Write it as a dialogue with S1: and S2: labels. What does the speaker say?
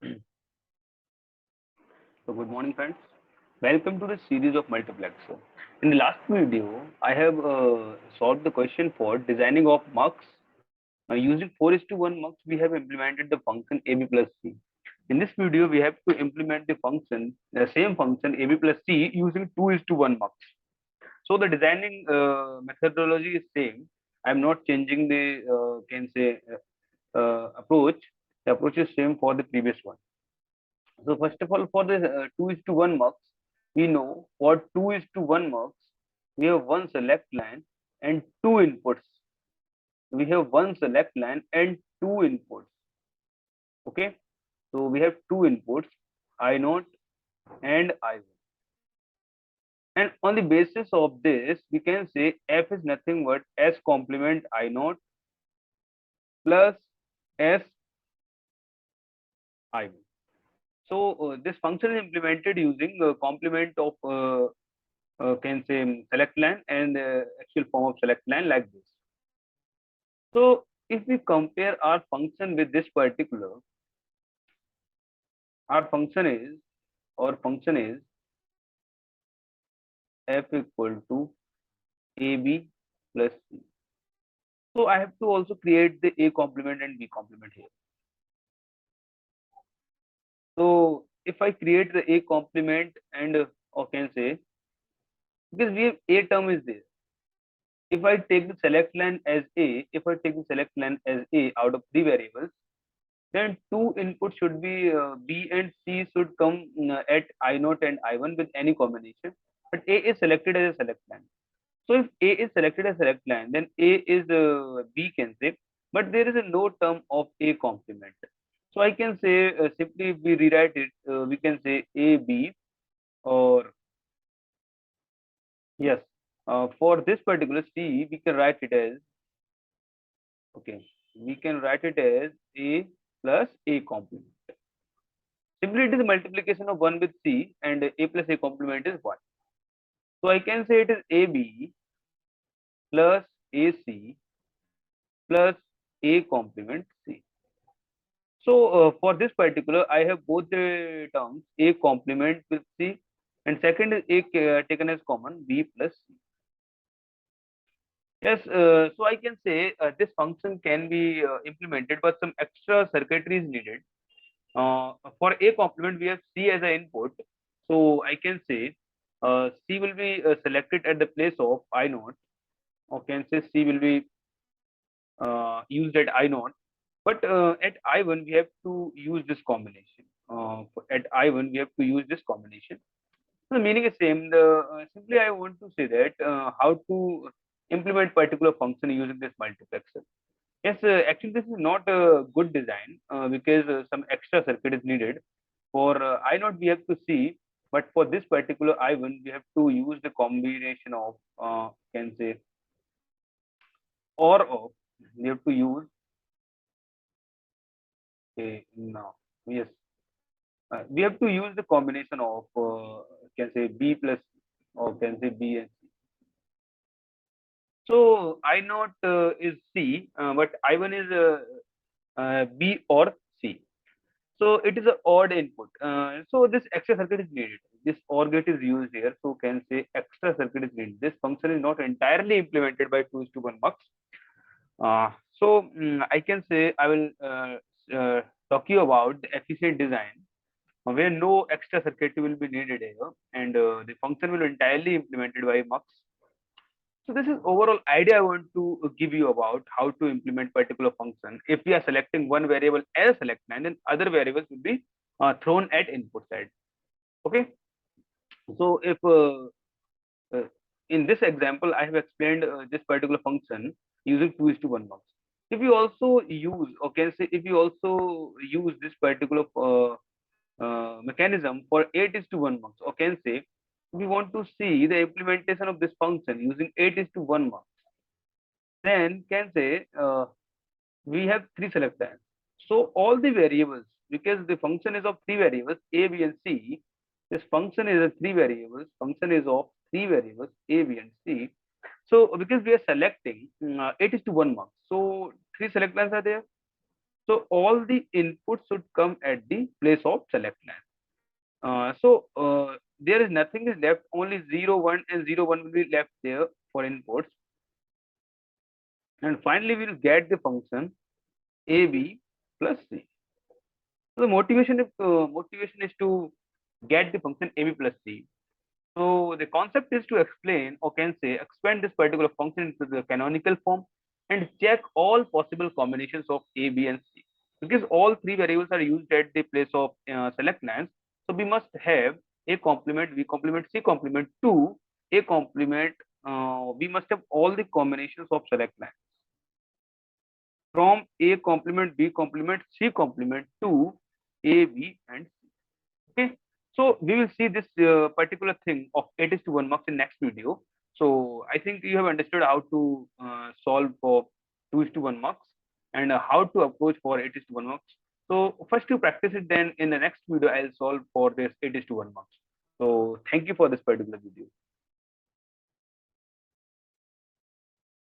S1: So good morning, friends. Welcome to the series of Multiplexer. In the last video, I have solved the question for designing of MUX. Using 4:1 MUX, we have implemented the function AB plus C. In this video, we have to implement the same function AB plus C using 2:1 MUX. So the designing methodology is same. I'm not changing the approach. The approach is same for the previous one. So first of all, for the 2:1 MUX, we know for 2:1 MUX, we have one select line and two inputs. We have one select line and two inputs. Okay, so we have two inputs, I naught and I1. And on the basis of this, we can say f is nothing but s complement I naught plus s I1. So this function is implemented using complement of can say select line and actual form of select line like this. So if we compare our function with this particular, our function is f equal to ab plus c. So I have to also create the a complement and b complement here. So if I create the a complement and or can say, because we have a term is there. If I take the select line as a, if I take the select line as a out of three variables, then two inputs should be B and C should come at I naught and I1 with any combination. But A is selected as a select line. So if A is selected as select line, then A is B can say, but there is a no term of A complement. So I can say simply if we rewrite it, we can say AB or yes. For this particular C, we can write it as okay. We can write it as A plus A complement. Simply it is a multiplication of 1 with C and A plus A complement is 1. So I can say it is AB plus AC plus A complement C. So for this particular, I have both the terms A complement with C and second is A taken as common B plus C. Yes, so I can say this function can be implemented, but some extra circuitry is needed. For A complement, we have C as an input. So I can say C will be selected at the place of I naught, or can say C will be used at I naught. But at I1, we have to use this combination. At I1, we have to use this combination. So the meaning is same. Simply I want to say that how to implement particular function using this multiplexer. Yes, actually this is not a good design because some extra circuit is needed. For I naught we have to see, but for this particular I1 we have to use the combination of can say or of. We have to use a no yes we have to use the combination of can say B plus or can say B and C. So I naught is C, but I1 is B or C. So it is an odd input. So this extra circuit is needed. This OR gate is used here. So can say extra circuit is needed. This function is not entirely implemented by 2:1 MUX. I can say I will talk you about the efficient design where no extra circuit will be needed here, and the function will entirely implemented by MUX. So this is overall idea I want to give you about how to implement particular function. If we are selecting one variable as a select line, then other variables will be thrown at input side. Okay. So if uh, in this example I have explained this particular function using 2:1 MUX. If you also use, or can say, if you also use this particular mechanism for 8:1 MUX, or can say we want to see the implementation of this function using 8:1 MUX, then can say we have three select lines. So all the variables, because the function is of three variables a, b, and c. This function is of three variables. Function is of three variables a, b, and c. So because we are selecting 8:1 MUX, so three select lines are there. So all the inputs should come at the place of select line. There is nothing is left, only 0, 1 and 0, 1 will be left there for inputs. And finally, we will get the function AB plus C. So the motivation is to get the function AB plus C. So the concept is to explain, or can say expand this particular function into the canonical form and check all possible combinations of A, B, and C. Because all three variables are used at the place of select lines, so we must have A complement, B complement, C complement to A complement. We must have all the combinations of select lines from A complement, B complement, C complement to A, B, and C. Okay, so we will see this particular thing of 8 is to 1 marks in next video. So I think you have understood how to solve for 2 is to 1 marks and how to approach for 8 is to 1 marks. So first you practice it, then in the next video I'll solve for this 8 is to 1 marks. So thank you for this particular video.